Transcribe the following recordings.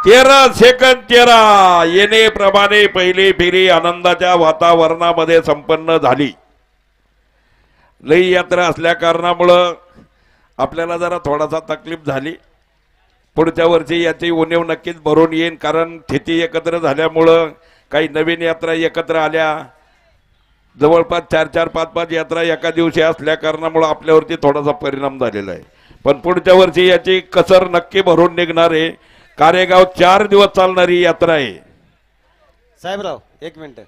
13 second 13 येणेप्रमाणे पहिली फेरी आनंदाच्या वातावरणामध्ये संपन्न झाली. लई यात्रा असल्या कारणामुळं आपल्याला जरा थोडासा तकलीफ झाली. पुढच्या वर्षी याची उणीव नक्कीच भरून येईल, कारण तिथी एकत्र झाल्यामुळं काही नवीन यात्रा एकत्र आल्या. जवळपास 4-4, 5-5 यात्रा एका दिवशी असल्या कारणामुळं आपल्यावरती थोडासा परिणाम झालेला आहे. पण पुढच्या वर्षी याची कसर नक्की भरून निघणार आहे. कारेगाव 4 दिवस चालणारी यात्रा आहे. साहेबराव एक मिनिट,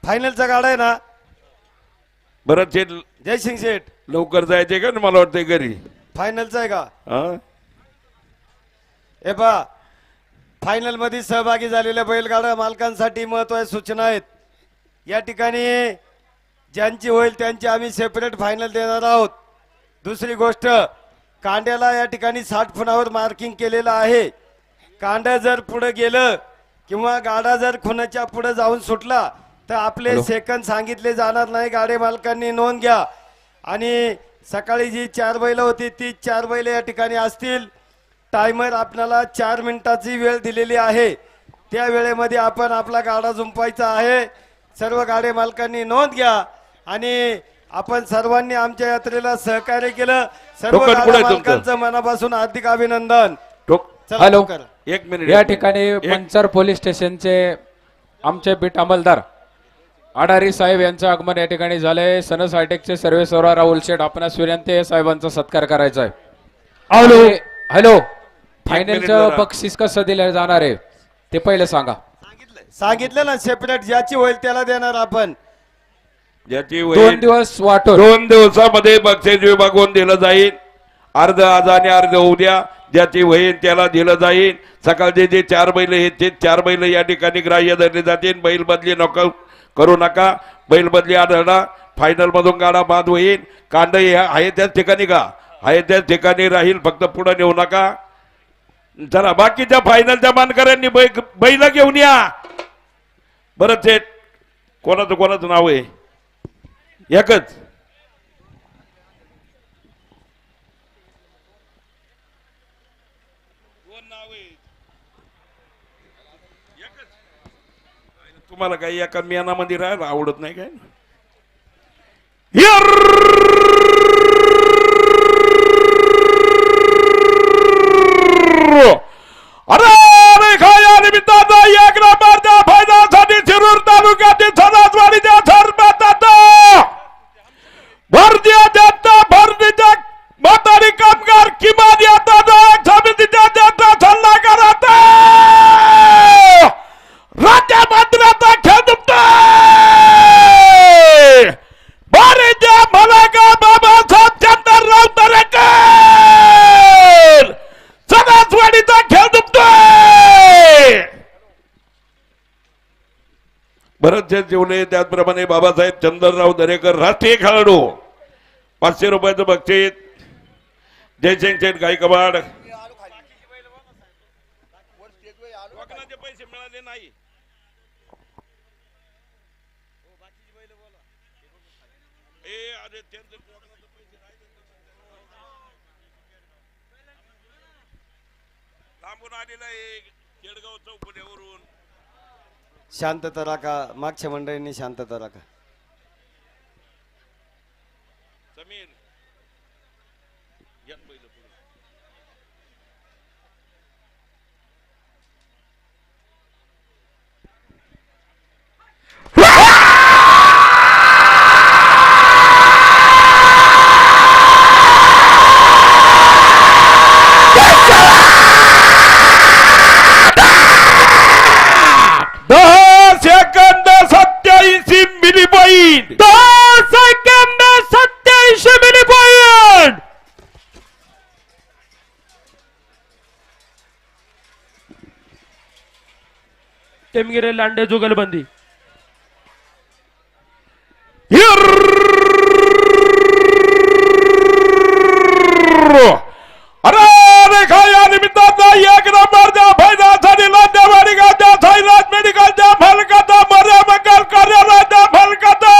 फायनलचा गाडा आहे ना? बरं शेठ, जयसिंग शेठ लवकर जायचे का? मला वाटतंय घरी. फायनलचा आहे का? हा, हे पहा, फायनल मध्ये सहभागी झालेल्या बैलगाडा मालकांसाठी महत्त्वाच्या सूचना आहेत. या ठिकाणी ज्यांची होईल त्यांची आम्ही सेपरेट फायनल देणार आहोत. दुसरी गोष्ट, कांड्याला या ठिकाणी 60 फुटावर मार्किंग केलेलं आहे. कांडा जर पुढे गेलं किंवा गाडा जर खुनाच्या पुढे जाऊन सुटला तर आपले सेकंद सांगितले जाणार नाही. गाडे मालकांनी नोंद घ्या. आणि सकाळी जी 4 बैल होती ती 4 बैल या ठिकाणी असतील. टायमर आपल्याला 4 मिनिटाची वेळ दिलेली आहे. त्या वेळेमध्ये आपण आपला गाडा जुंपायचा आहे. सर्व गाडे मालकांनी नोंद घ्या. आणि आपण सर्वांनी आमच्या यात्रेला सहकार्य केलं. सर्व गाडे मालकांचं मनापासून हार्दिक अभिनंदन. हॅलो, एक मिनिट. या ठिकाणी मंचर पोलीस स्टेशनचे आमचे बीट अंमलदार आडारी साहेब यांचं आगमन या ठिकाणी झालंय. सनस हायटेकचे सर्वेसर्वा राहुल शेठ आपणास विनंती साहेबांचा सत्कार करायचा आहे. हॅलो हॅलो, फायनलचं बक्षीस कसं दिलं जाणार आहे ते पहिलं सांगा. सांगितलं ना, सेपरेट ज्याची होईल त्याला देणार आपण. ज्याची 2 दिवस वाटून 2 दिवसामध्ये बक्षीस विभागून दिलं जाईल. अर्ध आज आणि अर्ध उद्या. ज्याची होईल त्याला दिलं जाईल. सकाळचे जे 4 बैल आहेत ते 4 बैल या ठिकाणी ग्राह्य धरले जातील. बैल बदली नको करू नका. बैल बदली आढळला फायनल मधून गाडा बाद होईल. कांड आहे त्याच ठिकाणी का आहे त्याच ठिकाणी राहील. फक्त पुढे नेऊ नका. जरा बाकीच्या फायनलच्या मानकऱ्यांनी बैल घेऊन या. बरं सेठ, कोणाचं नाव आहे? एकच. तुम्हाला काही एका मियानामध्ये राहायला आवडत नाही काय? अरे खाया निमित्ताचा 1 नंबरच्या फायद्यासाठी शिरूर तालुक्यातील सदासवाडीच्या सरपंच भारतीय जनता पार्टीच्या म्हातारी कामगार किमान यात्रा समितीच्या जनता सल्लागारात राज्य मंत्र्याचा खेळ दुखतोय. भारतीय मलाका बाबासाहेब चंद्रराव दरेकर सदासवाडीचा खेळ दुखतोय. भरतशेठ जेवले त्याचप्रमाणे बाबासाहेब चंद्रराव दरेकर राष्ट्रीय खेळाडू 500 रुपयाचं बक्षीस. जयसिंग शेठ गायकवाड. पैसे मिळाले नाही. लांबून आलेला एक केडगाव चौफुल्यावरून. शांतता राखा, मागच्या मंडळींनी शांतता राखा. समीर या पहिलं पुढे. टेमगिरे लांडे जुगलबंदी. अरे खाया निमित्ताचा 1 नंबरच्या फायद्यासाठी लांडेवाडी गावच्या साईराज मेडिकलच्या फलकाचा मर्या मंगल कार्यालयाच्या फलकाचा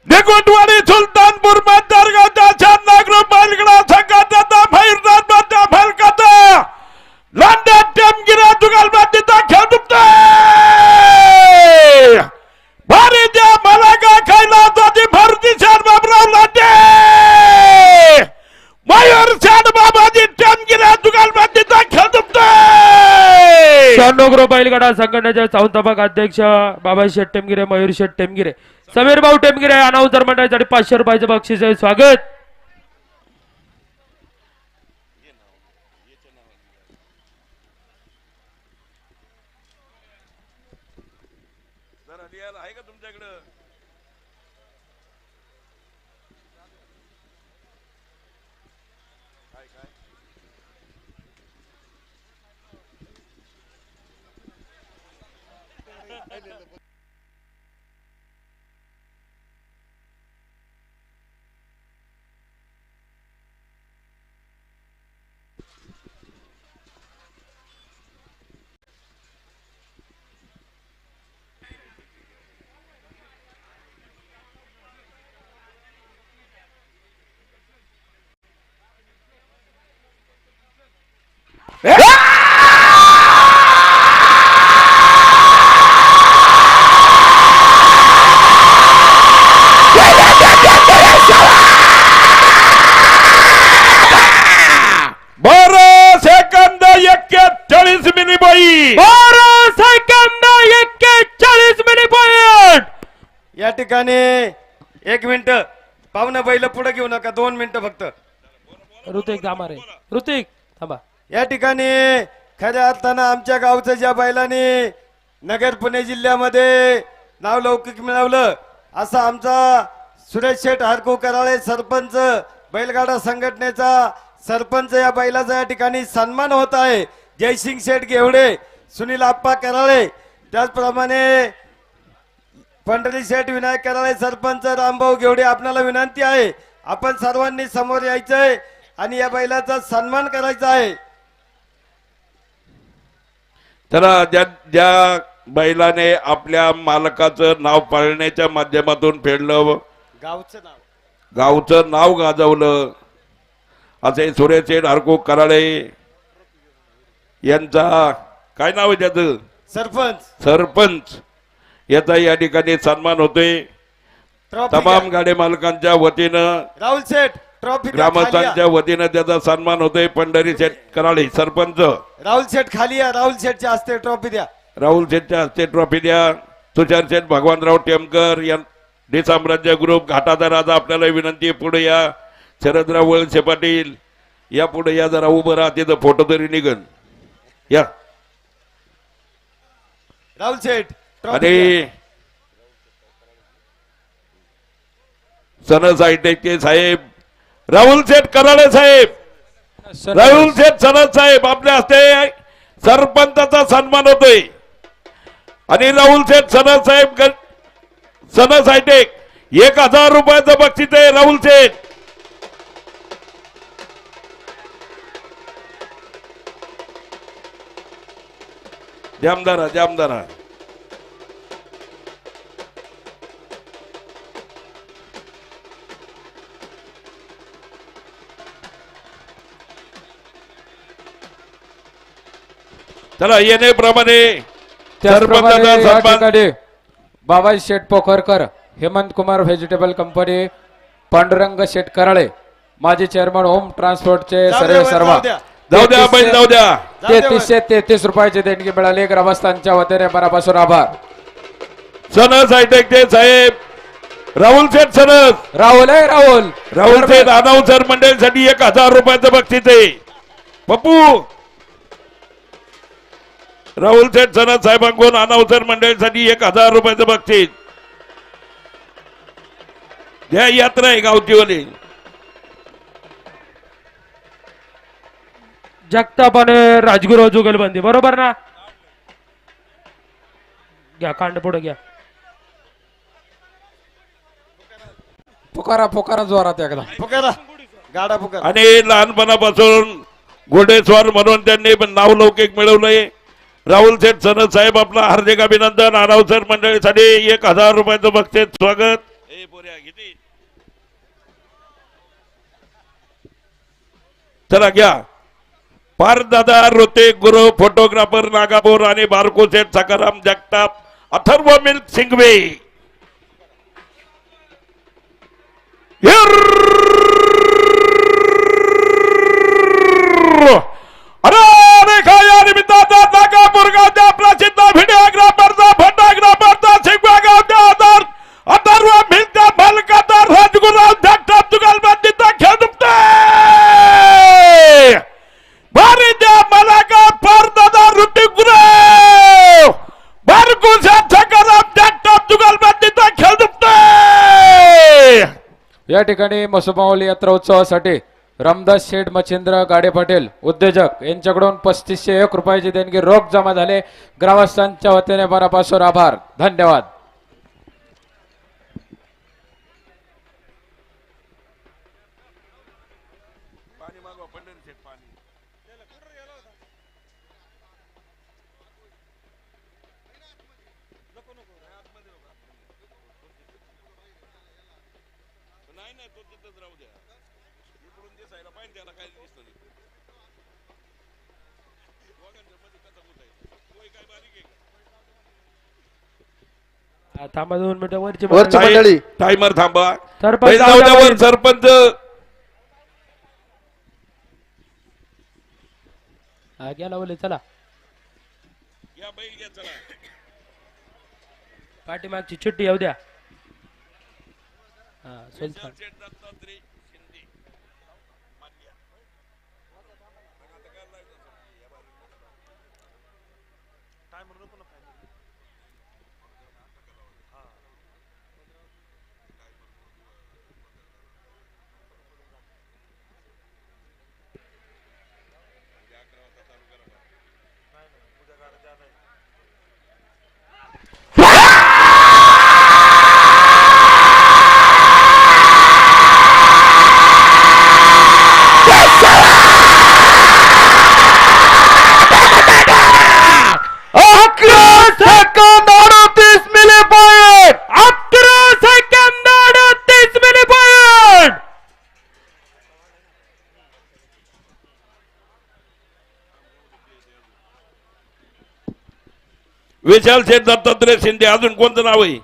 निगुटवाडी सुलतानपूर मतदारगावच्या शांना ग्रुप बैलगाडा संघाचा फैरनाथ फलकाचा लांडे टेमगिरा शेठ बाबाजी टेमगिरे जुगालबंदीचा खेळ दुखतोय. शहाण्णव बैलगाडा संघटनेचे संस्थापक अध्यक्ष बाबा शेठ टेमगिरे, मयूर शेठ टेमगिरे, समीर भाऊ टेमगिरे अनाउन्सर मंडळासाठी 500 रुपयाचं बक्षीस आहे. स्वागत. आहे का तुमच्याकडं? बारा सेकंद 41 मिनिबाई. 12 second 41 minute point. या ठिकाणी 1 मिनिट पाहुणं बैल पुढे घेऊ नका, 2 मिनिटं फक्त. ऋतिक दामारे, ऋतिक थांबा. या ठिकाणी खऱ्या अर्थानं आमच्या गावचं ज्या बैलांनी नगर पुणे जिल्ह्यामध्ये नाव लौकिक मिळवलं असा आमचा सुरेश शेठ हरकू कराळे सरपंच, बैलगाडा संघटनेचा सरपंच, या बैलाचा या ठिकाणी सन्मान होत आहे. जयसिंग शेठ घेवडे, सुनील आप्पा कराळे, त्याचप्रमाणे पंढरी शेठ विनायक कराळे सरपंच, रामभाऊ घेवडे. आपल्याला विनंती आहे आपण सर्वांनी समोर यायचंय आणि या बैलाचा सन्मान करायचा आहे. तर ज्या बैलाने आपल्या मालकाचं नाव पाळण्याच्या माध्यमातून फेडलं, गावचं नाव गावचं नाव गाजवलं असे सुरेश शेठ हरकू कराळे यांचा काय नाव आहे त्याचं? सरपंच याचा या ठिकाणी सन्मान होतोय. ट्रॉफी तमाम गाडे मालकांच्या वतीनं, राहुल शेठ ट्रॉफी ग्रामस्थांच्या वतीनं त्याचा सन्मान होतोय. पंढरी शेठ कराळे सरपंच, राहुल शेठ खाली या, राहुल शेठच्या हस्ते ट्रॉफी द्या. राहुल शेठच्या हस्ते ट्रॉफी द्या. तुषार शेठ भगवानराव टेमकर या डी साम्राज्य ग्रुप घाटाचा राजा आपल्याला विनंती आहे पुढे या. शरदराव वळसे पाटील या पुढे या, जरा उभं राहा, तिथं फोटो तरी निघन या. राहुल शेठ ट्रॉफी द्या. आणि सनस आयटेकचे साहेब राहुल शेठ कराळे साहेब, राहुल शेठ सनस साहेब आपल्या हस्ते सरपंचाचा सन्मान होतोय. आणि राहुल शेठ सनस साहेब सनस हायटेक 1000 रुपयाचं बक्षीस आहे. राहुल शेठ जामदारा चला येण्याप्रमाणे सरपंचाचा त्याचप्रमाणे या सन्मान. ठिकाणी बाबाई शेठ पोखरकर, हेमंत कुमार व्हेजिटेबल कंपनी, पांडुरंग शेठ कराळे, माजी चेअरमन होम ट्रान्सपोर्टचे जाऊ सर्वे द्या, सर्व जाऊ द्या. जाऊ द्या बैल जाऊ द्या. 3333 रुपयाची देणगी मिळाली. ग्रामस्थांच्या वतीने मनापासून आभार. सनस हायटेकचे साहेब राहुल शेठ सनस, राहुल आहे राहुल. राहुल शेठ अनाउन्सर मंडळीसाठी 1000 रुपयाचं बक्षीस आहे. पप्पू राहुल शेठ सनस साहेबांकडून अनाउन्सर मंडळीसाठी 1000 रुपयाचं बक्षीस घ्या. यात्रा आहे गावचीवाली. जगताप आणि राजगुरू जुगलबंदी बरोबर ना? घ्या कांड पुढे घ्या. पुकारा जोरात एकदा. पुकारा गाडा पुकारा. आणि लहानपणापासून घोडेस्वार म्हणून त्यांनी नाव लौकिक मिळवलंय. राहुल शेठ सनस साहेब आपला हार्दिक अभिनंदन. अनाउन्सर मंडळीसाठी 1000 रुपयाचं बक्षीस. स्वागत. चला घ्या. पारदादा रोते गुरु फोटोग्राफर नागापूर आणि बारको शेठ सकाराम जगताप, अथर्व मिल्क सिंगवे. या ठिकाणी मसोबावली यात्रा उत्सवासाठी रामदास शेठ मच्छिंद्र गाडे पाटील उद्योजक यांच्याकडून 3501 रुपयाची देणगी रोख जमा झाले. ग्रामस्थांच्या वतीने मनापासून आभार, धन्यवाद. थांबा 2 मिनिटं वरची वरची मंडळी. टायमर थांबा. सरपंच बैल जाऊ द्या वर, सरपंच गेला बोले चला या बैल घ्या चला. पाठीमागची चिठ्ठी येऊ द्या. हा सुलतान विशाल शेठ दत्तात्रय शिंदे. अजून कोणतं नाव आहे?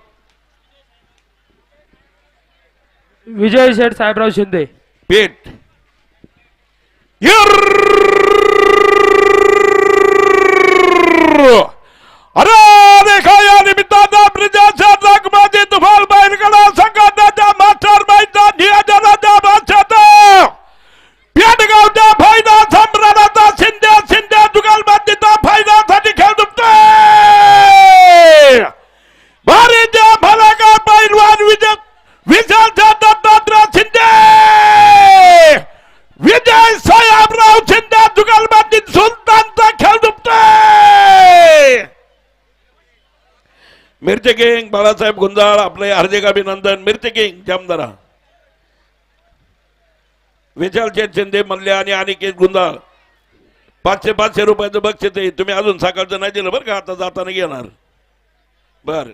विजय शेठ साहेबराव शिंदे. पेट अरे देखा या निमित्तानं प्रजाच्या जगमध्ये तुफान बैलगाडा संघटनाच्या मास्टर बाईचा नियोजनाच्या भाषेत पेटगावच्या फायदा सम्राटाचा शिंदे शिंदे जुगलबंदीचा फायद्यासाठी खेळ दुखतोय. भारतीय फलका पैलवान विशालच्या दत्तात्रय शिंदे, विजय साहेबराव शिंदे जुगलबंदी सुलतानचा खेळ दुखतोय. मिरचे किंग बाळासाहेब गुंजाळ आपले हार्दिक अभिनंदन. मिरचे किंग जामदारा विशाल शेठ शिंदे मल्ल्या आणि अनिकेत गुंजाळ 500 रुपयाचं बक्षीस आहे. तुम्ही अजून सकाळचं नाही दिलं बरं का, आता जाताना घेणार. बर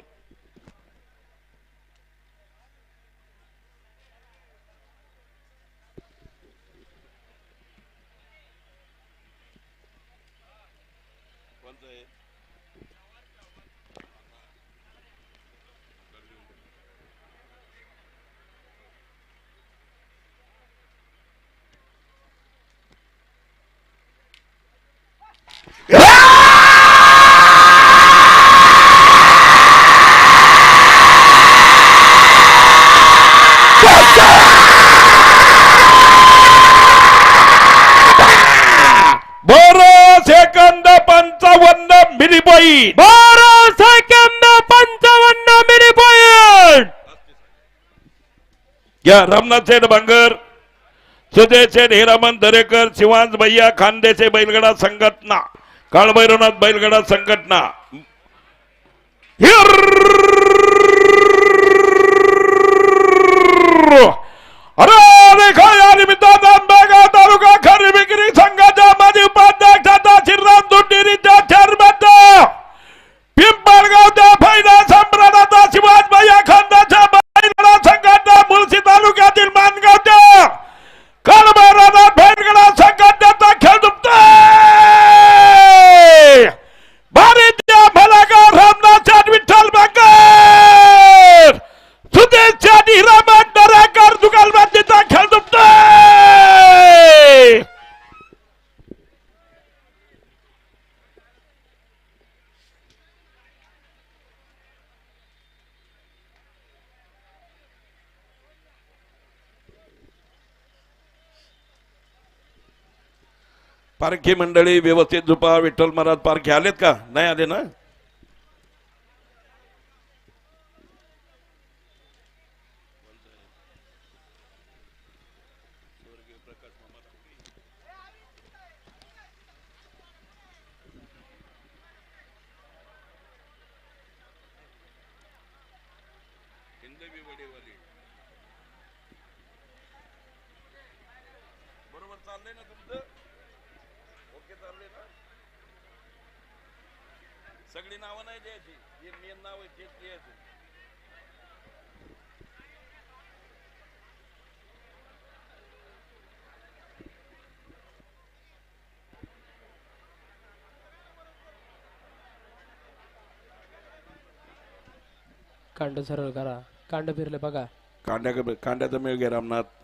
second 55 milli point. 12 second 55 milli point. या रामनाथ शेठ बांगर, सुजय शेठ हिरामन दरेकर, शिवांश भैया खानदेशे बैलगाडा संघटना, काळभैरवनाथ बैलगाडा संघटना. अरे देखा या निमित्तानं आंबेगाव तालुका खरेदी विक्री संघाच्या माजी उपाध्यक्षाचा श्रीराम दुड्डीरीच्या चेअरमॅन, पिंपळगावच्या फायदा सम्राटाचा शिवाज भैया खानदाच्या बैलगाडा संघटना, मुळशी तालुक्यातील मानगावच्या काळभैरवनाथ बैलगाडा संघटनेचा खेळ दुखतोय. भारतीय फलका रामनाथ शेठ विठ्ठल बांगर, सुदेश शेठ हिरामन दरेकर जुगलबंदीचा खेळ दुखतोय. पारखी मंडळी व्यवस्थित झुपा. विठ्ठल महाराज पारखी आलेत का? नाही आले ना? ना तुमचं? ओके चाललंय ना? सगळी नावं नाही द्यायची, जे मेन नाव आहे तेच द्यायचं. कांड सरळ करा, कांड फिरले बघा. कांड्याचा मेळ घे रामनाथ.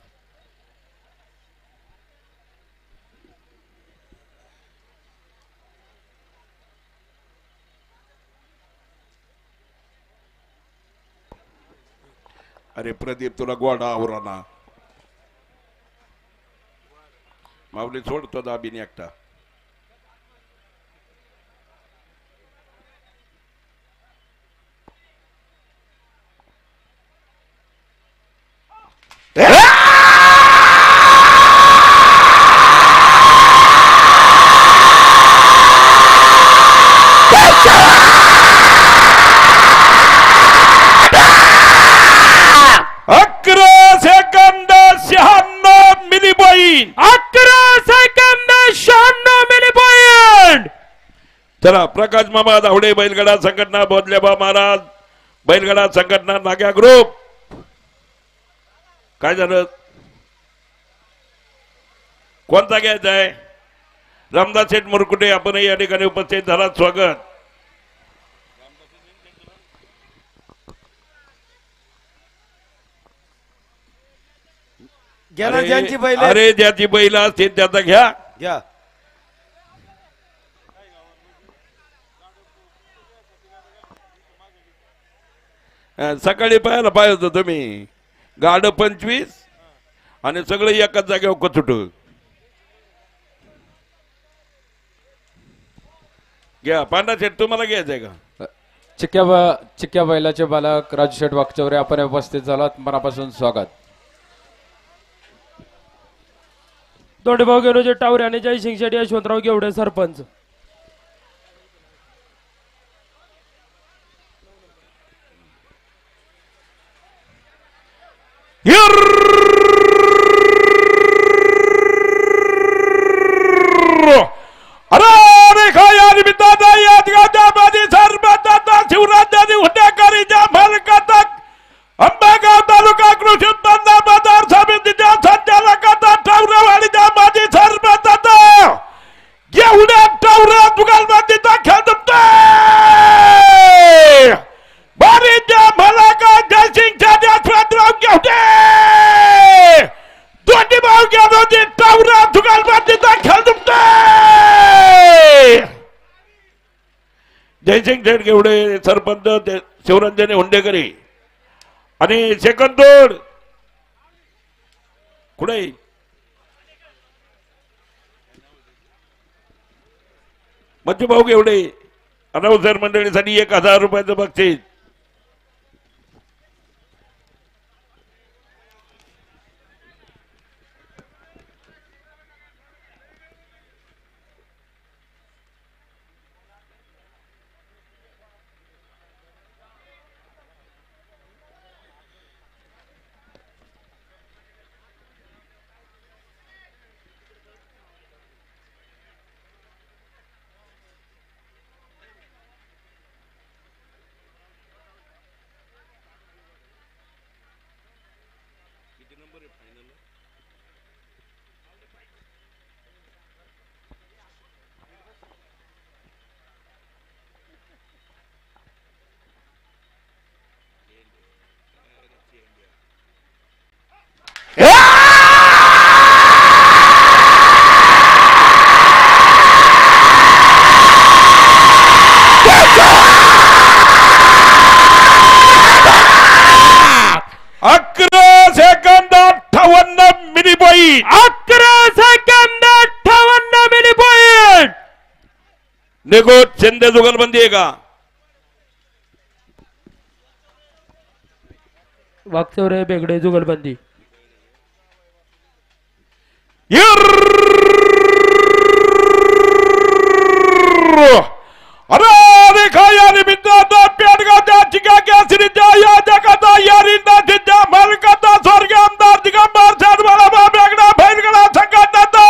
अरे प्रदीप तुला गोडा आवराना. माऊली सोडतो दाबीने एकटा. चला प्रकाश मामा धावडे बैलगाडा संघटना बोधलेबा महाराज बैलगाडा संघटना नाग्या ग्रुप. काय झालं? कोणता घ्यायचा आहे? रामदास शेठ मुरकुटे आपण या ठिकाणी उपस्थित झाला. स्वागत. ज्यांची बैल अरे ज्याची बैल असते त्याचा घ्या. घ्या. सकाळी पाहायला पाहिजे होतं तुम्ही. गाड 25 आणि सगळं एकाच जागेवर कचुट. घ्या पांडा शेठ तुम्हाला घ्यायचंय का? चिक्क्या बैलाचे बालक राजू शेठ वाकचौरे आपण उपस्थित झालात. मनापासून स्वागत. दोंडेभाऊ गेलोजे टावरे आणि जयसिंग शेट्टी यशवंतराव गेवडे सरपंच. अंबेगाव तालुका कृषी उत्पन्न बाजार समितीच्या संचालकाचा टावरेवाडीच्या माजी सरपंचाचा एवढ्या टावरा दुगालबाजीचा खेळ जमतोय. बारीच्या मलाका जयसिंगच्या यशवंतराव गेवडे दोन्ही भाऊ गेलोजी टावरा दुगालबाजीचा खेळ जमतोय. जयसिंग शेठ गेवडे सरपंच शिवरंजनी हुंडेकरी आणि सेकंदोड कुठे मच्छू भाऊ गेवडे अनाउन्सर मंडळीसाठी 1000 रुपयाचं बक्षीस. देखो शिंदे जुगलबंदी आहे का? वाकचौरे बेगडे जुगलबंदी. अरे देखा यार बिंदाता पेडगावच्या चिकाच्या श्रीच्या या जगाचा यारींदा जिद्या मालकाचा स्वर्ग आमदार दिगंबर साधवाला बेगडा बैलगडा संघटनाचा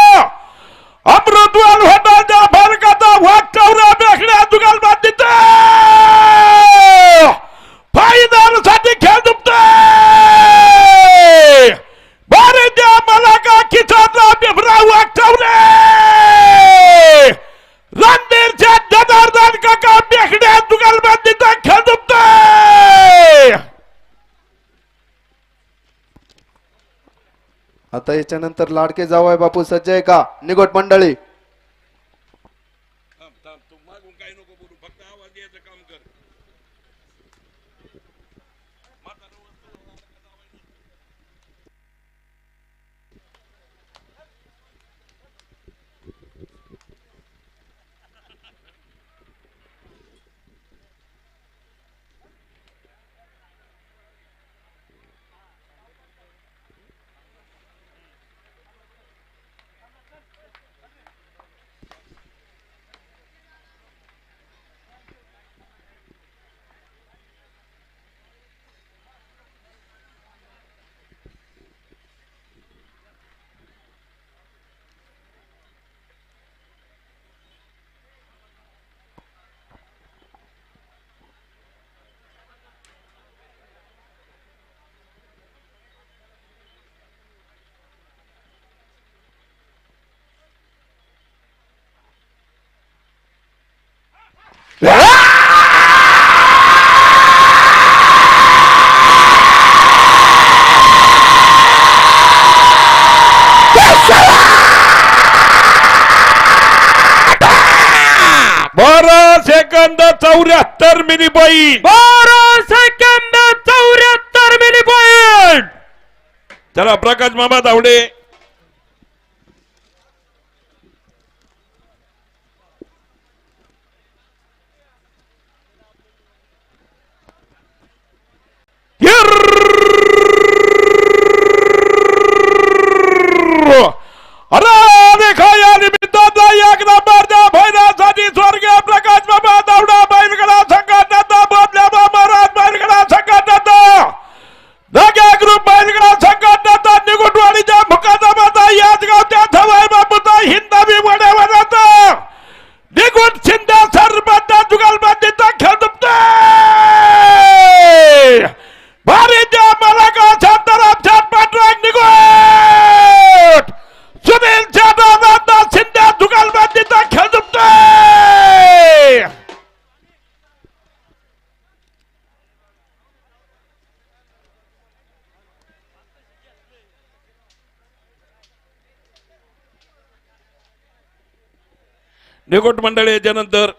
याच्यानंतर लाडके जावय बापू सज्ज आहे का निगोट मंडळी. तू मागून काय नको बोलू, फक्त आवाज द्यायचं काम कर. बारा second 74 milli point. 12 second 74 milli point. चला प्रकाश मामा धावडे. अरे देखा या निमित्ताचा एक नंबरच्या फायनलसाठी स्वर्गीय प्रकाश बाबा धावडा बैलगडा संघटनेचा बाबल्या महाराज बैलगडा संघटनेचा धाग्या ग्रुप बैलगडा संघटनेचा निगुटवाडीच्या मुकादमाचा याच गावच्या सवाई बापूचा हिंदावी वडेवराचा निगुट शिंदे सरपंच जुगलबंदीचा खेळ दुपतोय. भारीच्या मलाका शांताराम छाट पाटराग निगुट सुनील जाधव शिंदे जुगलबंदीचा खेळ दुपतोय. निकोट मंडळी याच्यानंतर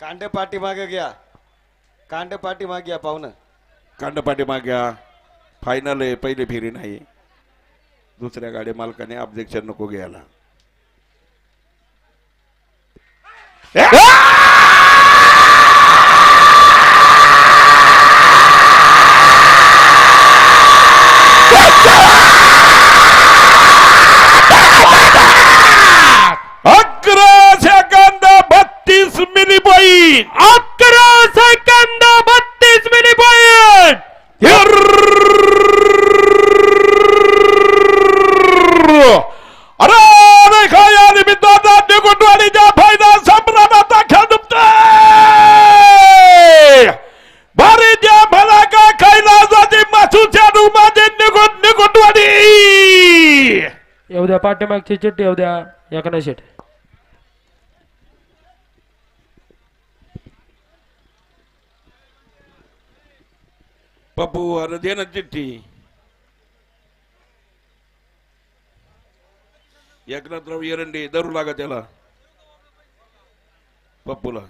कांडे पाठी मागे घ्या, कांडे पाठी मागे घ्या पाहुणं. कांडपाटी माग्या फायनल आहे, पहिली फेरी नाही. दुसऱ्या गाडी मालकाने ऑब्जेक्शन नको घ्यायला. Second 32 milli point. 11 second 32 milli point. अरे देखा या निमित्ताचा निगुटवाडीच्या फायनल संभ्रमाचा खेळ दुपतोय. भारीच्या भलाका कैलासाची मासूच्या डुमाची निगुटवाडी. येऊ द्या पाठीमागची चिठ्ठी येऊ द्या एकनाथ शेठ. पप्पू अरे दे ना चिठ्ठी. एकनाथराव एरंडे धरू लागा त्याला पप्पूला.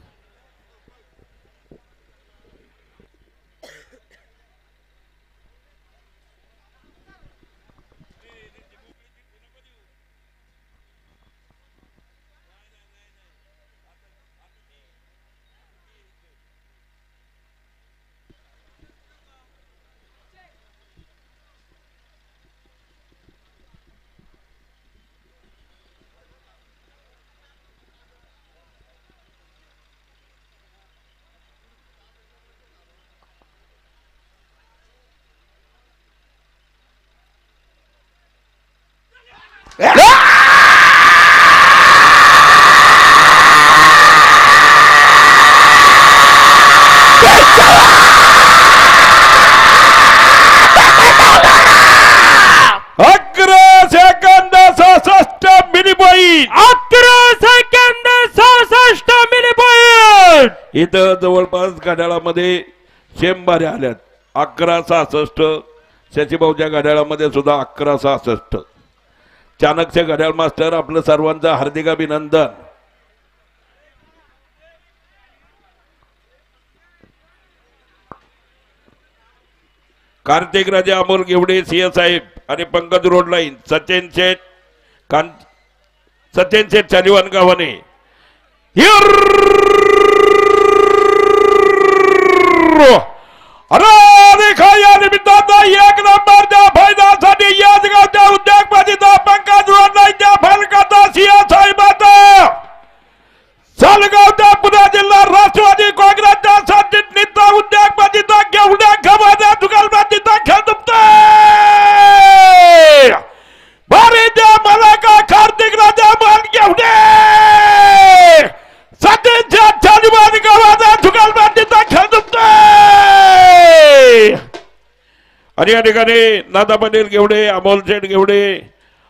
इथं जवळपास घड्याळामध्ये शेंबाऱ्या आल्यात 1166. शशीभाऊच्या घड्याळामध्ये सुद्धा 1166. चाणक्य घड्याळ मास्टर आपलं सर्वांचं हार्दिक अभिनंदन. कार्तिक राजा अमोल घेवडे सिंह साहेब आणि पंकज रोड लाईन सचिन शेठ सचिन शेठ शालिवान गावाने या निमित्तानं एक नंबरच्या फायद्यासाठी याच गावच्या उद्योगपतीचा पंकज रोड लाईनच्या फलकाचा सिंह साहेबाचा सालगावचा पुणे जिल्हा राष्ट्रवादी काँग्रेसच्या सरचिटणीसचा उद्योगपतीचा घेवड्या खवाचा दुकानपतीचा खेळ दुखतोय. भारतीय मलाका कार्तिक राजा मान घेवडे सध्याच्या छानवान गावाचा दुकानपतीचा खेळ दुखतोय. आणि या ठिकाणी नाना पाटील घेवडे अमोल शेठ घेवडे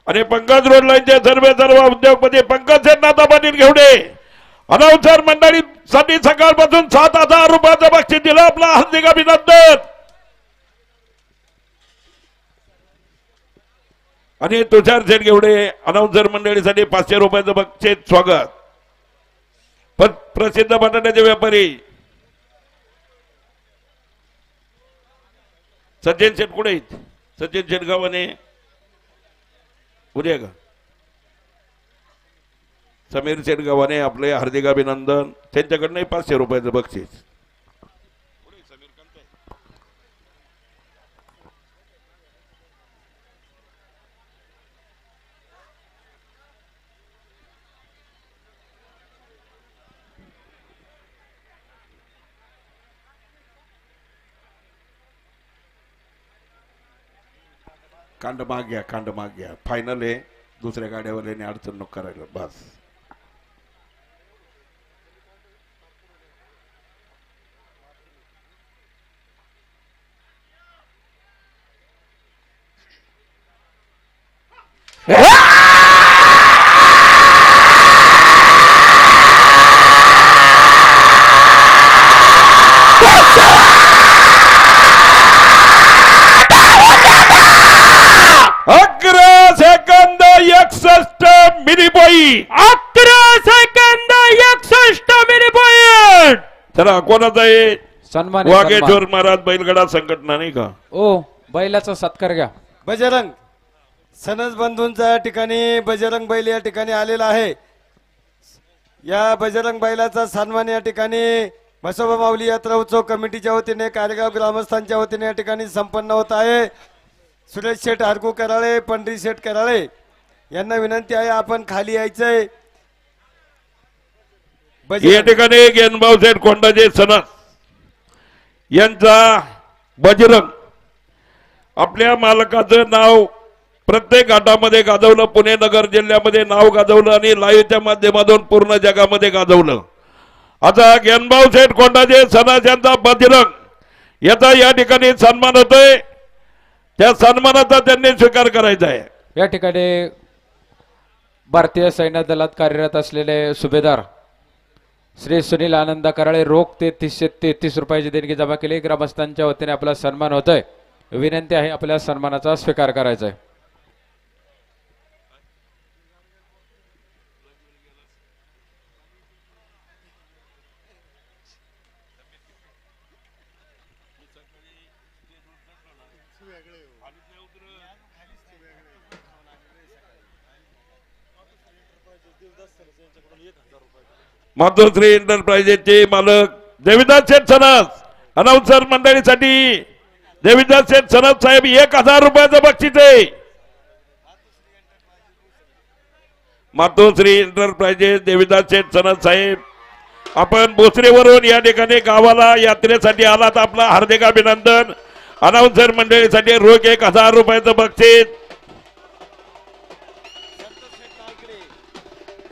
आणि पंकज रोड लाईनचे सर्व उद्योगपती पंकज शेठ नाना पाटील घेवडे अनाउन्सर मंडळीसाठी सकाळपासून 7,000 रुपयाचं बक्षीस दिलं. आपला हार्दिक अभिनंदन. आणि तुषार शेठ घेवडे अनाउन्सर मंडळीसाठी 500 रुपयाचं बक्षीस स्वागत. प्रसिद्ध बटाट्याचे व्यापारी सचिन शेठ कुठे आहेत? सचिन शेठ गावाने उद्या का समीर शेठ गावाने आपले हार्दिक अभिनंदन. त्यांच्याकडनं 500 रुपयाचं बक्षीस. कांड माग घ्या. फायनल आहे. दुसऱ्या गाड्यावाल्याने अडचण नको करायला बस. चला कोणाचा आहे? सन्मान वागेश्वर महाराज बैलगाडा संघटना नाही का? ओ बैलाचा सत्कार घ्या. बजरंग सनज बंधूंचा या ठिकाणी बजरंग बैल या ठिकाणी आलेला आहे. या बजरंग बैलाचा सन्मान या ठिकाणी बसोबा माऊली यात्रा उत्सव कमिटीच्या वतीने कारेगाव ग्रामस्थांच्या वतीने या ठिकाणी संपन्न होत आहे. सुरेश शेठ हरकू कराळे पंढरी शेठ कराळे यांना विनंती आहे आपण खाली यायचंय. या ठिकाणी गेनभाऊ शेठ कोंडाचे सनस यांचा बजरंग आपल्या मालकाचं नाव प्रत्येक घाटामध्ये गाजवलं. पुणे नगर जिल्ह्यामध्ये नाव गाजवलं आणि लाईव्हच्या माध्यमातून पूर्ण जगामध्ये गाजवलं. आता गेनभाऊ शेठ कोंडाचे सनस यांचा बजरंग याचा या ठिकाणी सन्मान होतोय. त्या सन्मानाचा त्यांनी स्वीकार करायचा आहे. या ठिकाणी भारतीय सैन्य दलात कार्यरत असलेले सुभेदार श्री सुनील आनंद कराळे रोख 3333 रुपयाची देणगी जमा केली. ग्रामस्थांच्या वतीने आपला सन्मान होतोय. विनंती आहे आपल्या सन्मानाचा स्वीकार करायचा आहे. मातोश्री एंटरप्राइजेसचे मालक देविदास शेठ सनस अनाउन्सर मंडळीसाठी देविदास शेठ सनस साहेब 1000 रुपयाचं बक्षीस आहे. मातोश्री एंटरप्राइजेस देविदास शेठ सनस साहेब आपण भोसरेवरून या ठिकाणी गावाला यात्रेसाठी आलात. आपला हार्दिक अभिनंदन. अनाउन्सर मंडळीसाठी रोख 1000 रुपयाचं बक्षीस.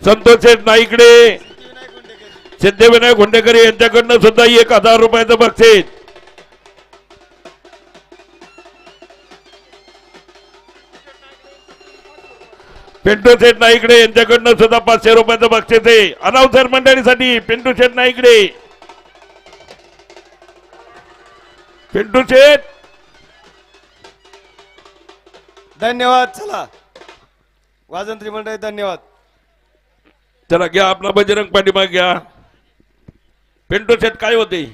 संतोष शेठ नाईकडे सिद्धिविनायक हुंडेकर यांच्याकडनं सुद्धा 1000 रुपयाचं बक्षीस. पिंटू शेठ नाईकडे यांच्याकडनं सुद्धा 500 रुपयाचं बक्षीस आहे. अनाउन्सर मंडळीसाठी पिंटू शेठ नाईकडे पिंटू शेठ धन्यवाद. चला वाजंत्री मंडळी धन्यवाद. चला घ्या आपला बजरंग पाठीमाग घ्या. पिंटू शेठ काय होते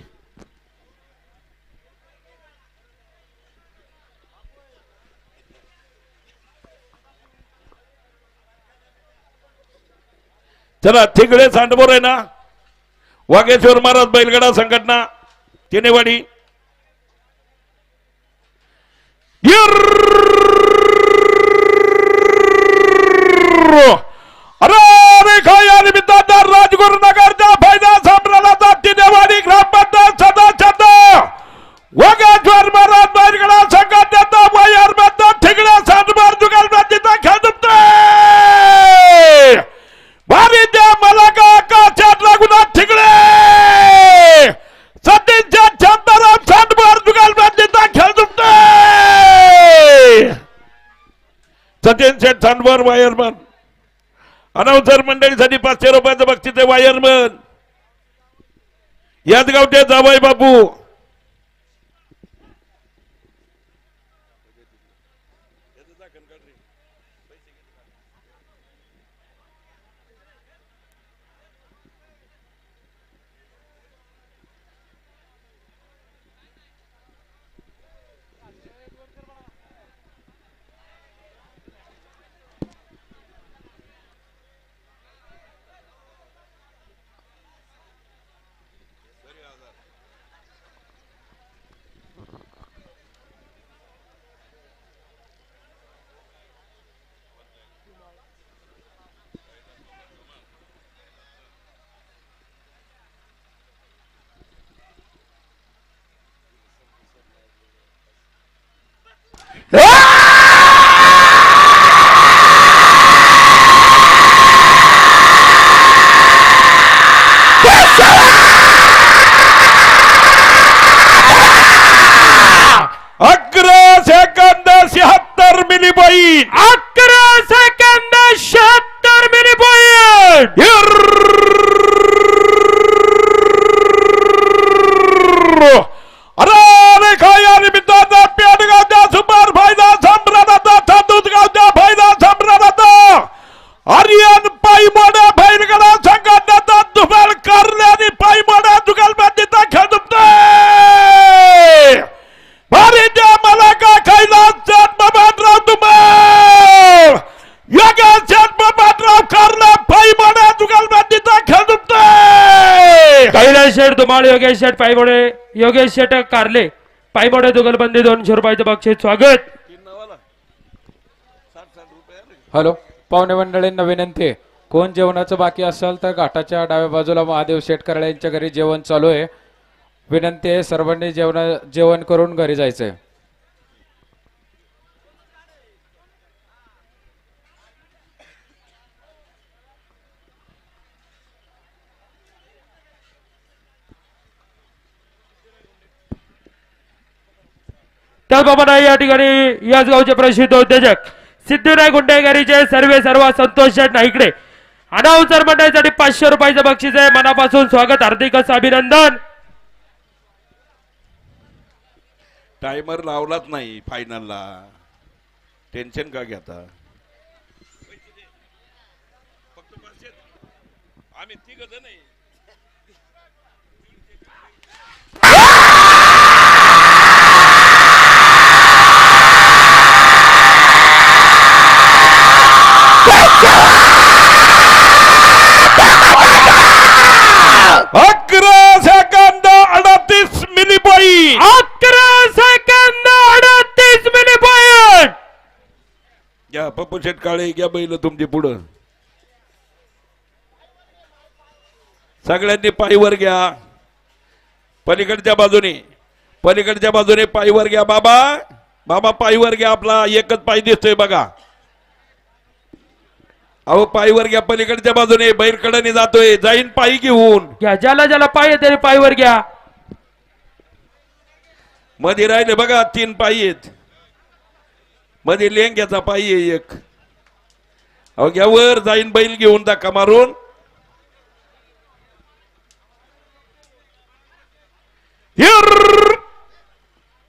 चला ठिगळे सांडबोर आहे ना वागेश्वर महाराज बैलगडा संघटना तिनेवाडी अरे या निमित्तानं राजगुरुनगरच्या फायदा संप्रदायाचा तिनेवाडी ग्रामपंचायत सदस्य वागेश्वर महाराज बैलगडा संघटनेचा वायरमॅन ठिगळे सांडबोर जुगलबंदीचा खेळ दुखतोय. भारी द्या मला का आकाशात लागून ठिगळे सतीशच्या शांताराम सांडबोर जुगलबंदीचा खेळ दुखतोय. सचिन शेठ सांडबोर वायरमन अनाउन्सर मंडळीसाठी 500 रुपयाचं बक्षीस आहे. वायरमन याच गावचे जावई बापू धुमाळ योगेश शेठ पायमोडे योगेश शेठ कारले पायमोडे दुगलबंदी 200 रुपयाचं बक्षीस स्वागत. हॅलो पाहुणे मंडळींना विनंती आहे कोण जेवणाचं बाकी असेल तर घाटाच्या डाव्या बाजूला महादेव शेटकर यांच्या घरी जेवण चालू आहे. विनंती आहे सर्वांनी जेवण करून घरी जायचंय. त्याचप्रमाणे या ठिकाणी याच गावचे प्रसिद्ध उद्योजक सिद्धिराय गुंडेगारीचे सर्व संतोष शेठ नाईकडे अनाउन्सर मंडळीसाठी 500 रुपयाचं बक्षीस आहे. मनापासून स्वागत हार्दिक असं अभिनंदन. टायमर लावलाच नाही फायनलला टेन्शन का घेता आम्ही तिघ जण नाही पप्पू शेट काळे घ्या बैल तुमची पुढं सगळ्यांनी पायवर घ्या. पलीकडच्या बाजूने पायवर घ्या. बाबा पायवर घ्या. आपला एकच पाय दिसतोय बघा. अहो पायवर घ्या. पलीकडच्या बाजूने बैलकडे जातोय जाईन पायी घेऊन घ्या. ज्याला पाय त्याने पायवर घ्या. मध्ये राहिले बघा 3 पायी आहेत. मध्ये लेंग्याचा पायी आहे एक. अहो घ्या वर जाईन बैल घेऊन धक्का मारून.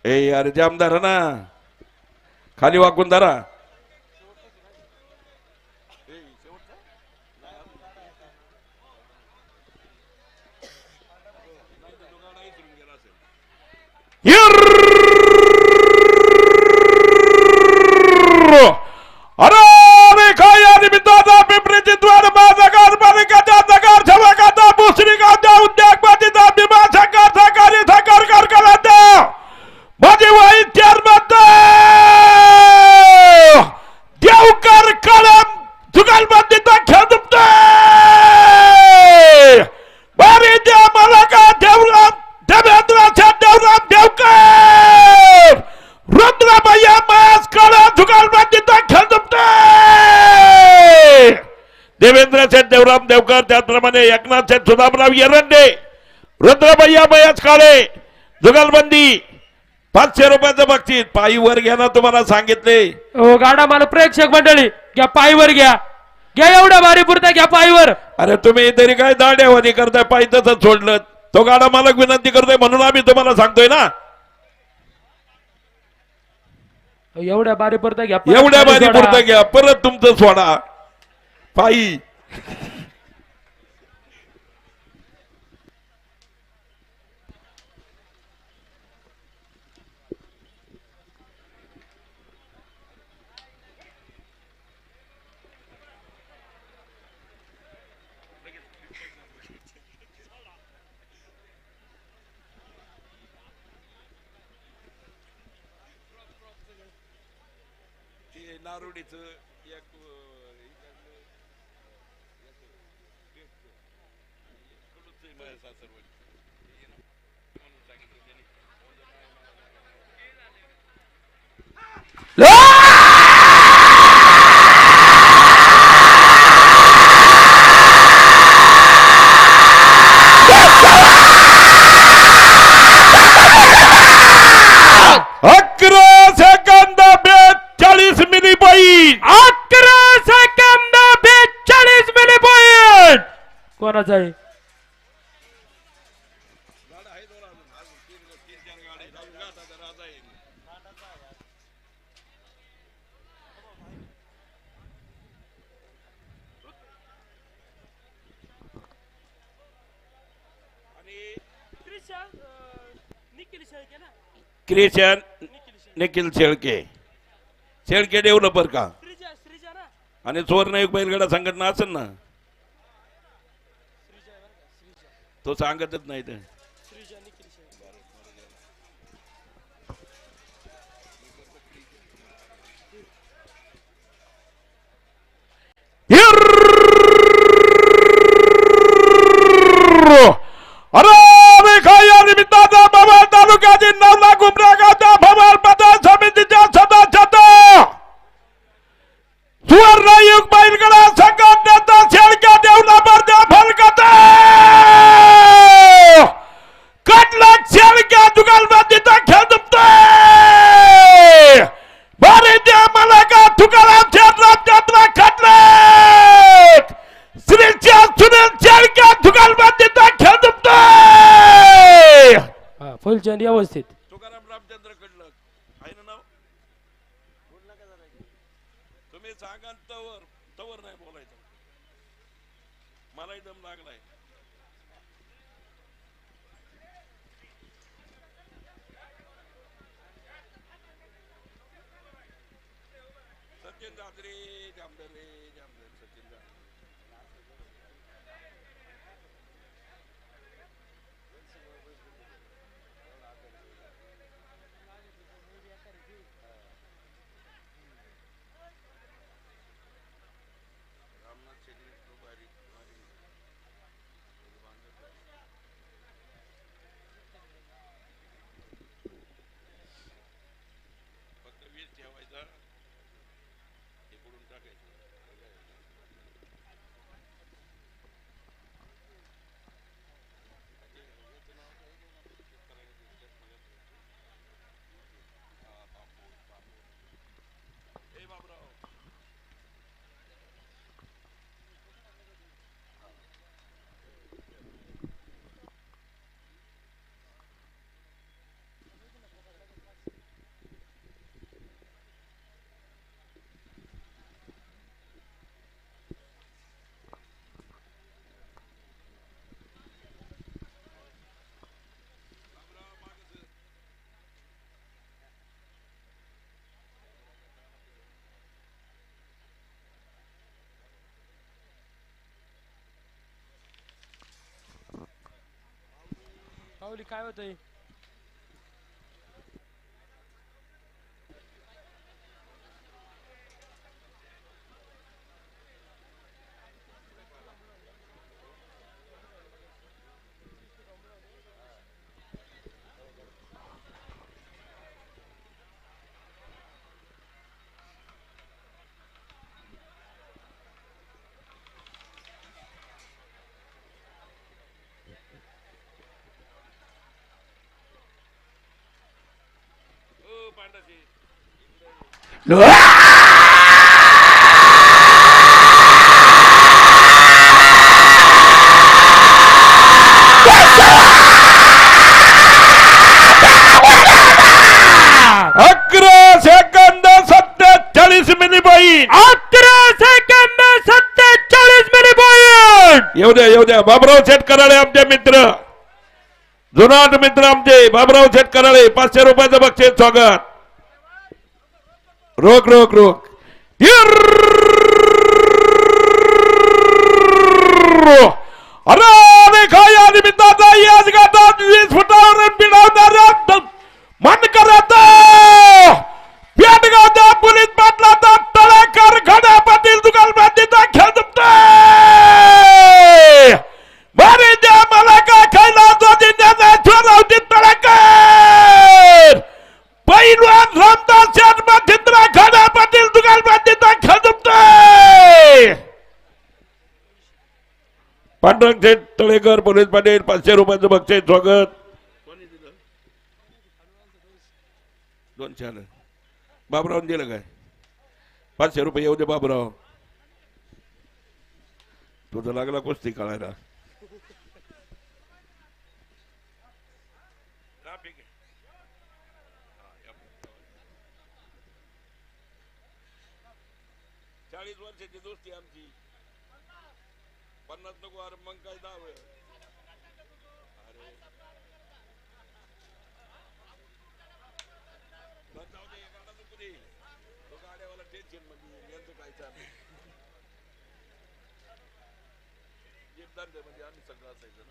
ए यार जाम धरा ना, खाली वाकून धरा. अरे काय या निमित्ताचा पिंपरी चिंचवड महानगरपालिकेच्या नगर सेवकाचा भुसरीगावच्या उद्योगपतीचा भीमाशंकर सहकारी साखर कारखान्याचा माझी वाईस चेअरमन देवकर कळम जुगलबंदीचा खेळ दुपतोय. बारी द्या मला का देवराम देवेंद्रच्या देवराम देवकर रुद्रभैया महेश कळम जुगलबंदीचा खेळ दुपतोय. देवेंद्र शेठ देवराम देवकर, त्याचप्रमाणे एकनाथ शेठ सुदामराव येरंडे, रुद्रभैया महेश काळे जुगलबंदी 500 रुपयाचं बक्षीस. पायी वर घ्या ना, तुम्हाला सांगितले. ओ गाडा मला प्रेक्षक मंडळी घ्या पायीवर घ्या, घ्या एवढ्या भारी पुरता घ्या पायीवर. अरे तुम्ही तरी काय दाड्यावादी करताय, पायी तसंच सोडलं. तो गाडा मालक विनंती करतोय म्हणून आम्ही तुम्हाला सांगतोय ना. एवढ्या बारी पुरता घ्या, एवढ्या परत बारी सोडा. पुरतं घ्या, परत तुमचं सोडा पायी. नारुडीचं एक कोणाचा आहे? क्रिशन निखिल शेळके, शेळके डेव्हलपर का? आणि सुवर्णयुग बैलगाडा संघटना असेल ना, तो सांगतच नाही ते. अरे काय या निमित्ताचा भवार तालुक्यातील नवला गुमरा गावच्या भवार पदार समितीच्या सदस्याचा सुवर्णयुग बैलगाडा संघटनेचा शेळक्या देवला फलकाचा कटलाक शेळक्या जुगलबंदीचा खेळ दुपतोय. बारी द्या मला का तुकाराम शेठराम चंद्र खटले श्रीच्या सुनील शेळक्या जुगलबंदीचा खेळ दुपतोय. फुल चंद व्यवस्थित. तुकाराम रामचंद्र कडलं आहे ना नाव? तुम्ही सांगा तवर तवर नाही बोलायचं, मलाही दम लागलाय. सचिन दादरे जामदार रे जामदार सचिन दादरे. फक्त वीज ठेवायचा, इकडून टाकायचं. माऊली काय होतंय? अकरा second 47 milli point. 11 second 47 milli point. येऊ द्या बाबराव सेट कराळे आमचे मित्र, जुनाट मित्र आमचे बाबराव सेट कराळे. 500 रुपयाचं बक्षीस स्वागत. रोक रोक रोक. अरे या निमित्ताचा याच गाठात 20 फुटावरून पिढवणाऱ्या मन करत पेटगावच्या पोलीस पाटलाचा तळेकर खड्या पाटील दुकानबाजीचा खेळ दुखतोय. बरे द्या मला काय खायला छोरावती तळेकर पैलवान रामदास शर्मा चित्रा खड्या पाटील दुकानबाजीचा खेळ दुखतोय. पांडुरंग शेठ तळेकर पोलीस पाटील 500 रुपयाचं बक्षीस स्वागत. 200 आलं. बाबराव दिलं काय? 500 रुपये येऊ दे बाबराव. तुझं लागला कुस्ती कळायला. वर्षाची दोस्ती आमची. 50 नको अरे मग काय दाव. गाड्यावाला टेन्शन म्हणजे यांचं काय चालू म्हणजे आम्ही सगळं असायचं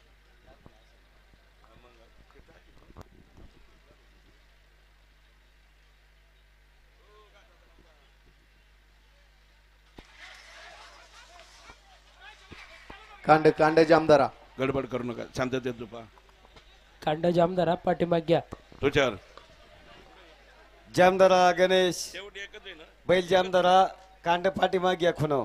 कांडे जामदारा. गडबड करू नका, शांततेत झोपा. कांडा जामदारा पाठीमाग घ्या. तुषार जामदारा गणेश शेवटी एकच आहे ना. बैल जामदारा कांड पाठीमाग या खुनो.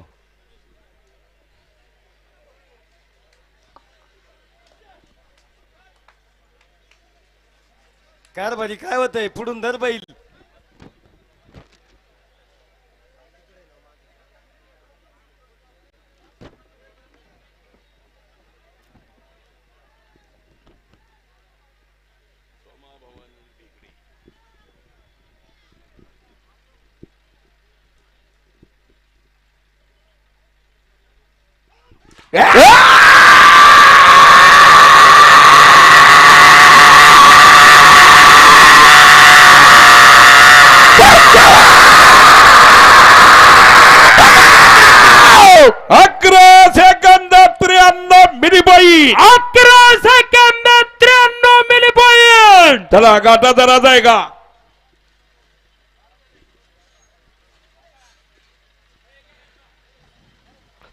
कारभारी काय होतंय पुढून धर बैल. Second 93 milli point. 11 second 93 milli point. चला गाठा जराचा आहे का?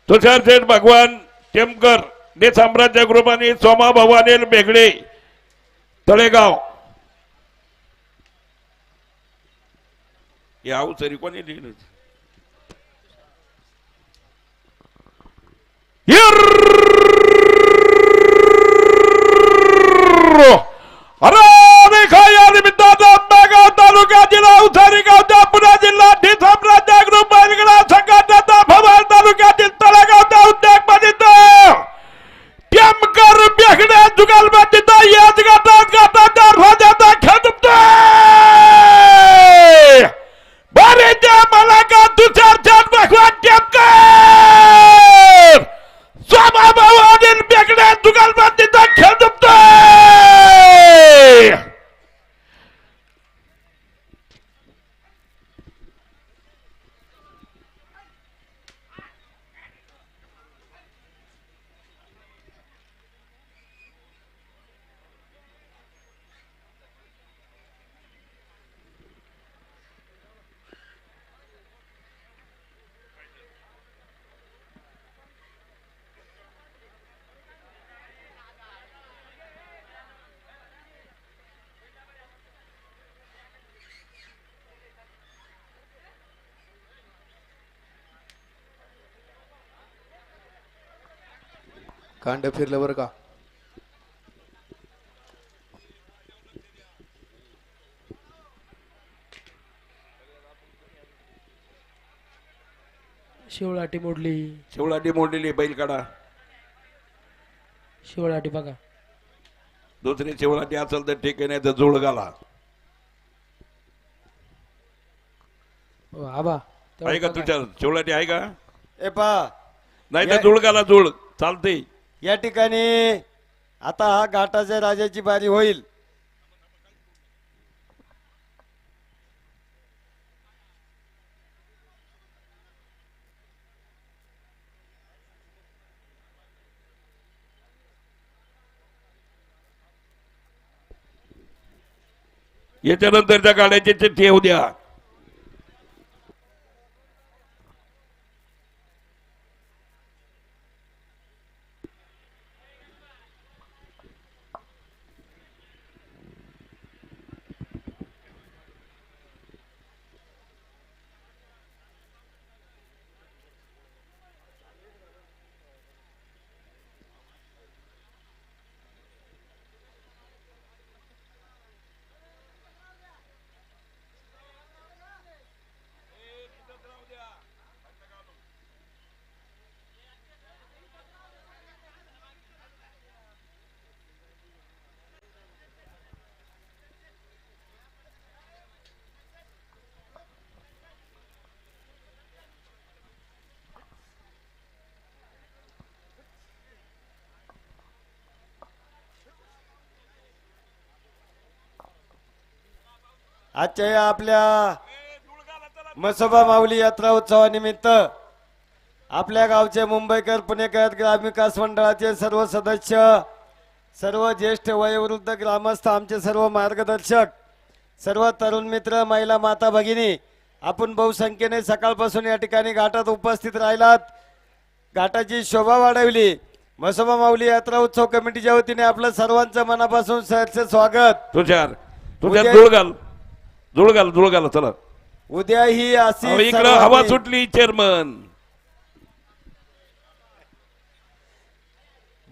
तुषार सेठ भगवान टेमकर ने साम्राज्य ग्रुपाने सोमा भवानेल बेगडे तळेगाव या सरी कोणी लिहिलं? अरे या निमित्ताचा आंबागाव तालुक्यातील अवसारी गावच्या पुणे जिल्हा साम्राज्य ग्रुप बैलगाडा संघटनेचा भवाल तालुक्यातील तळेगावच्या उद्योगपतीत टेमकर बेगडे जुगालबाजीचा याच गाठाच्या राजाचा खेळ दुखतोय. बरे मला कांड फिरलं बरं का. शिवलाटी मोडली. शेवलाटी मोडलेली बैल काढा. शिवलाटी बघा. दुसरी शेवलाटी असेल तर ठीक आहे, नाही तर जुळ घाला. हो, आबा आहे का तुझ्या शेवलाटी आहे का? ए पा नाही तर जुळ घाला, जुळ चालते. या ठिकाणी आता हा घाटाच्या राजाची बारी होईल. याच्यानंतर त्या गाड्याची चिठ्ठी येऊ द्या. आजच्या या आपल्या मसोबा माऊली यात्रा उत्सवानिमित्त आपल्या गावचे मुंबईकर पुणेकर ग्रामविकास मंडळाचे सर्व सदस्य, सर्व ज्येष्ठ वयोवृद्ध ग्रामस्थ, आमचे सर्व मार्गदर्शक, सर्व तरुण मित्र, महिला, माता भगिनी, आपण बहुसंख्येने सकाळपासून या ठिकाणी घाटात उपस्थित राहिलात. घाटाची शोभा वाढवली. मसोबा माऊली यात्रा उत्सव कमिटीच्या वतीने आपलं सर्वांचं मनापासून सहर्ष स्वागत. तुषार उद्या- जुळ घाल, जुळ घाल, जुळ घाल. चला उद्या ही अशी इकडं हवा सुटली. चेअरमन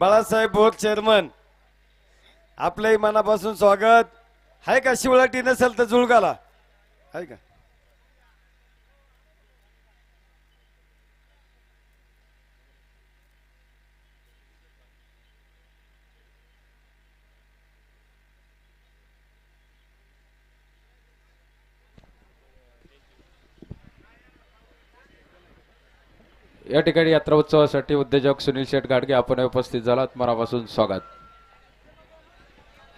बाळासाहेब भोर चेअरमन, आपलंही मनापासून स्वागत. आहे का शिवलाटी नसेल तर जुळगाला आहे का? या ठिकाणी यात्रा उत्सवासाठी उद्योजक सुनील शेठ गाडगे आपण उपस्थित झालात, मनापासून स्वागत.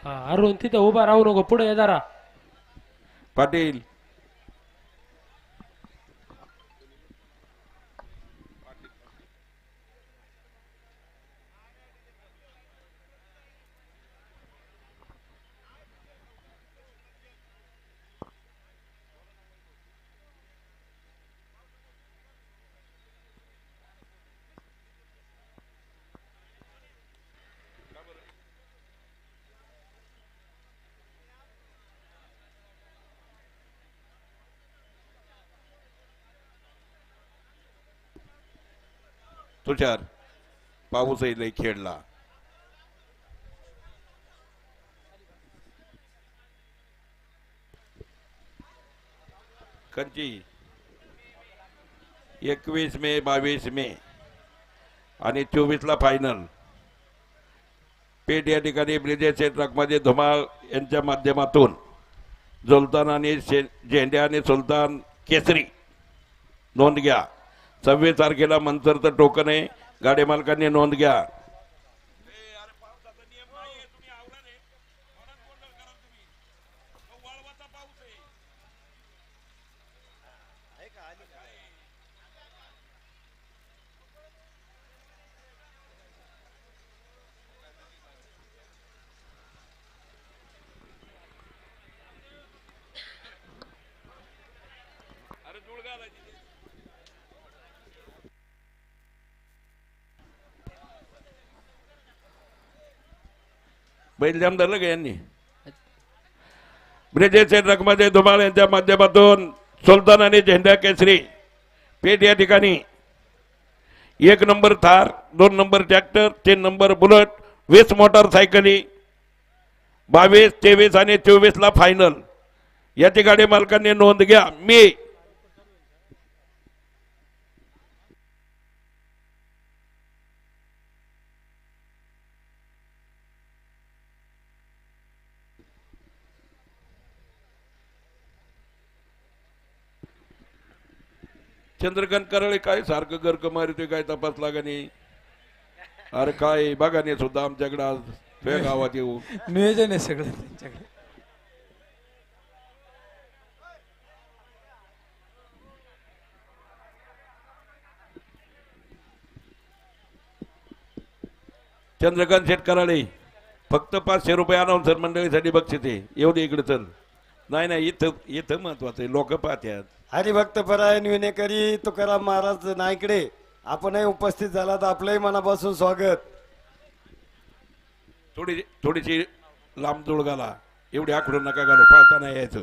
हा, अरुण तिथं उभा राहू नको, पुढे ये जरा. पाटील तुषार पाऊसही लई खेळला. कंची 21 मे 22 मे आणि 24 ला फायनल. पेठ या ठिकाणी ब्रिजेश ट्रकमध्ये धुमाळ यांच्या माध्यमातून झुलतान आणि झेंड्या आणि सुलतान केसरी. नोंद घ्या. 26 तारखेला मनसरचं टोकन आहे. गाडी मालकांनी नोंद घ्या. बैल जाम धरलं का यांनी? ब्रिजेश ट्रकमध्ये धुमाळ यांच्या माध्यमातून सुलतान आणि झेंडा केसरी पेठ या ठिकाणी 1 number Thar, 2 number tractor, 3 number bullet, 20 मोटरसायकली, 22, 23 आणि 24 ला फायनल. याची गाडी मालकांनी नोंद घ्या. मी चंद्रकांत कराळे काय सारखं गर्क मारतोय, काय तपास लागा नाही. अरे काय बघा नाही सुद्धा आमच्याकडे आज तुझ्या गावात येऊ. नियोजन आहे सगळं त्यांच्याकडे. चंद्रकांत शेठ कराळे फक्त 500 रुपये अनाउन्सर मंडळीसाठी बक्षीस आहे. येऊ दे इकडे चल. नाही नाही इथं इथं महत्वाचं आहे, लोक पाहतात. हरिभक्त परायण विनेकरी तुकाराम महाराज नाईकडे आपणही उपस्थित झालात, आपलंही मनापासून स्वागत. थोडीशी लांब जुळ घाला, एवढी आखडून नका घालू, पाळताना यायचं.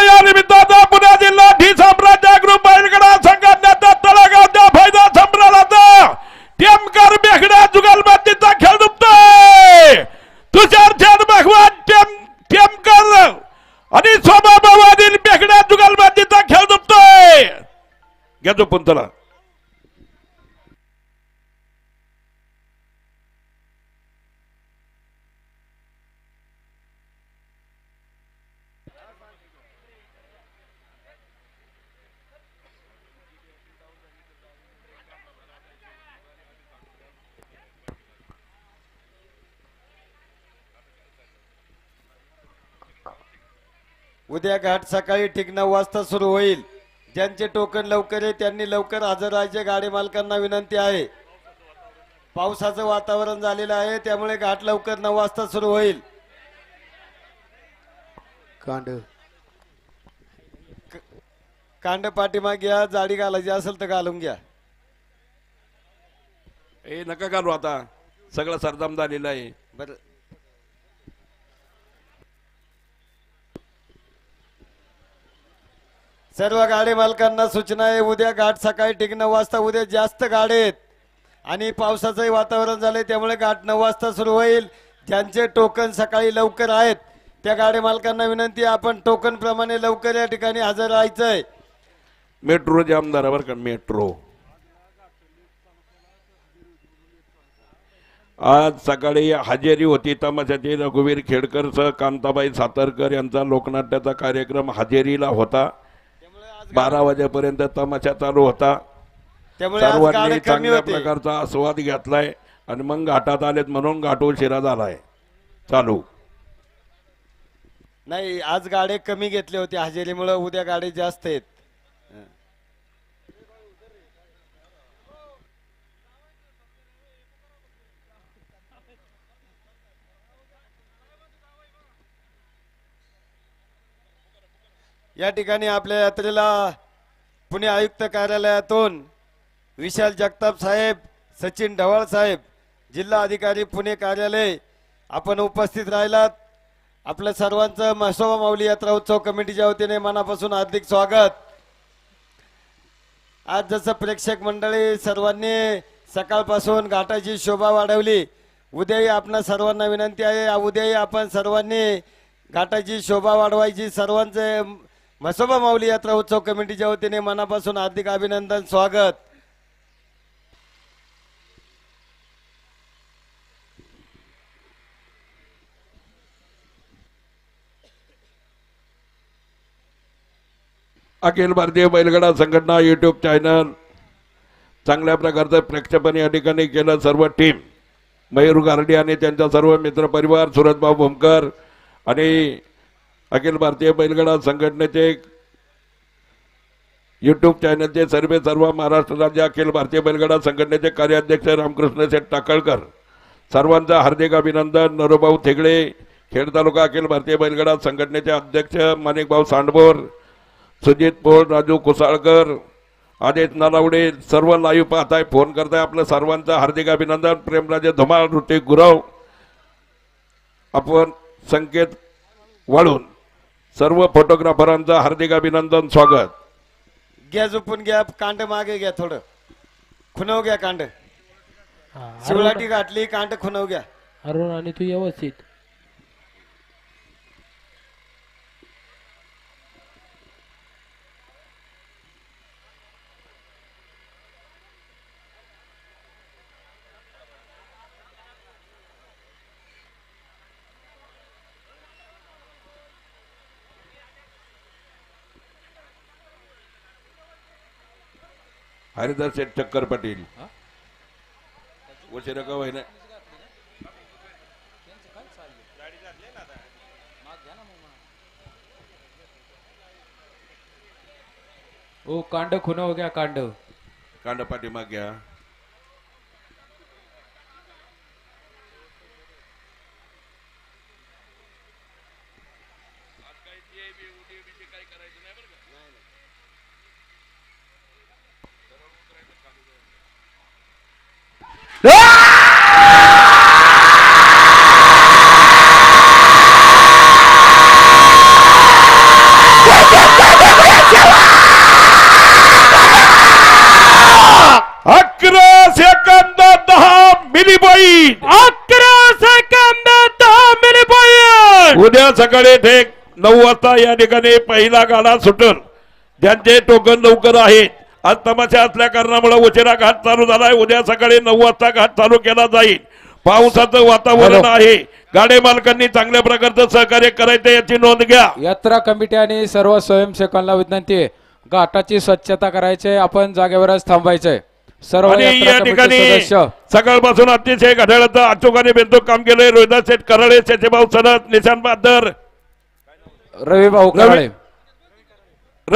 या निमित्ताचा पुणे जिल्हा ढी साम्राज्य ग्रुप बैलगाडा संघटनेचा तळागावच्या फायदा संभ्रमाचा टेमकर बेगडा जुगलबंदीचा खेळ दुखतोय. तुषार चंद भगवान टेमकर आणि स्वभावातील बेगडा जुगलबंदीचा खेळ दुखतोय. घ्या झोपून चला. उद्या घाट सकाळी ठीक 9 वाजता सुरू होईल. ज्यांचे टोकन लवकर आहे त्यांनी लवकर हजर राहायचे. गाडी मालकांना विनंती आहे. पावसाचं वातावरण झालेलं आहे, त्यामुळे घाट लवकर 9 वाजता सुरू होईल. कांड कांड पाठीमाग घ्या, जाडी घालायची असेल तर घालून घ्या. ए नका घालू, आता सगळं सरदाम झालेलं आहे. बर, सर्व गाडी मालकांना सूचना आहे. उद्या घाट सकाळी ठीक 9 वाजता. उद्या जास्त गाड्या आहेत आणि पावसाचंही वातावरण झालंय, त्यामुळे घाट 9 वाजता सुरू होईल. ज्यांचे टोकन सकाळी लवकर आहेत त्या गाडी मालकांना विनंती आहे, आपण टोकन प्रमाणे लवकर या ठिकाणी हजर राहायचंय. मेट्रो जामदार बरं का. मेट्रो आज सकाळी हजेरी होती तमाशाची. रघुवीर खेडकर सह कांताबाई सातारकर यांचा लोकनाट्याचा कार्यक्रम हजेरीला होता. 12 वाजेपर्यंत तमाशा चालू होता. त्यामुळे आज सर्वांनी गाड्या कमी चांगल्या होते. प्रकारचा आस्वाद घेतलाय आणि मग घाटात आलेत म्हणून घाट उशिरा झालाय. चालू नाही, आज गाड्या कमी घेतले होते हजेरीमुळे. उद्या गाडी जास्त आहेत. या ठिकाणी आपल्या यात्रेला पुणे आयुक्त कार्यालयातून विशाल जगताप साहेब, सचिन ढवाळ साहेब, जिल्हा अधिकारी पुणे कार्यालय आपण उपस्थित राहिलात. आपल्या सर्वांचं म्हसोबा माऊली यात्रा उत्सव कमिटीच्या वतीने मनापासून हार्दिक स्वागत. आज जसं प्रेक्षक मंडळी सर्वांनी सकाळपासून घाटाची शोभा वाढवली, उद्याही आपणा सर्वांना विनंती आहे, उद्याही आपण सर्वांनी घाटाची शोभा वाढवायची. सर्वांचे म्हसोबा माऊली यात्रा उत्सव कमिटीच्या वतीने मनापासून हार्दिक अभिनंदन, स्वागत. अखिल भारतीय बैलगाडा संघटना यूट्यूब चॅनल चांगल्या प्रकारचं प्रेक्षेपण या ठिकाणी केलं. सर्व टीम, मयूर गारडे आणि त्यांचा सर्व मित्रपरिवार, सुरतभाऊ भोमकर आणि अखिल भारतीय बैलगाडा संघटनेचे यूट्यूब चॅनलचे सर्व महाराष्ट्र राज्य अखिल भारतीय बैलगाडा संघटनेचे कार्याध्यक्ष रामकृष्ण शेठ टाकळकर, सर्वांचं हार्दिक अभिनंदन. नरोभाऊ थेगडे, खेड तालुका अखिल भारतीय बैलगाडा संघटनेचे अध्यक्ष माणिकभाऊ सांडभोर, सुजित पोळ, राजू कुसाळकर, आदेश नालावडे, सर्व लाईव्ह पाहताय, फोन करताय, आपलं सर्वांचं हार्दिक अभिनंदन. प्रेमराजे धुमाळ, ऋतिक गुरव, आपण संकेत वाळून सर्व फोटोग्राफरांचं हार्दिक अभिनंदन स्वागत. घ्या झोपून घ्या, कांड मागे घ्या, थोडं खुनव घ्या कांड. हा, शिवलाटी गाठली, कांड खुनव घ्या. अरुण आणि तू व्यवस्थित. हरिदास शेठ चक्कर पाटील उशिरा का होईना. ओ कांड खुन हो गया कांड. कांड पाठीमाग घ्या. अकरा second 10 milli point. 11 second 10 milli point. उद्या सकाळी ठेक 9 वाजता या ठिकाणी पहिला गाडा सुटून ज्यांचे टोकन लवकर आहेत. आज तमाशा असल्या कारणामुळे उशिरा घाट चालू झालाय. उद्या सकाळी 9 वाजता घाट चालू केला जाईल. पावसाचं वातावरण आहे. गाडे मालकांनी चांगल्या प्रकारचं सहकार्य करायचं याची नोंद घ्या. यात्रा कमिटी आणि सर्व स्वयंसेवकांना विनंती आहे, घाटाची स्वच्छता करायची, आपण जागेवरच थांबायचंय. सर्व आणि यात्रा या कमिटी ठिकाणी सदस्य सकाळपासून अतिशय घड्याळाचं अचूक आणि बेंतूक काम केलंय. रोहिदास शेठ कराळे, शेतीभाऊ सनद, निशान बहादर, रविभाऊ कराळे.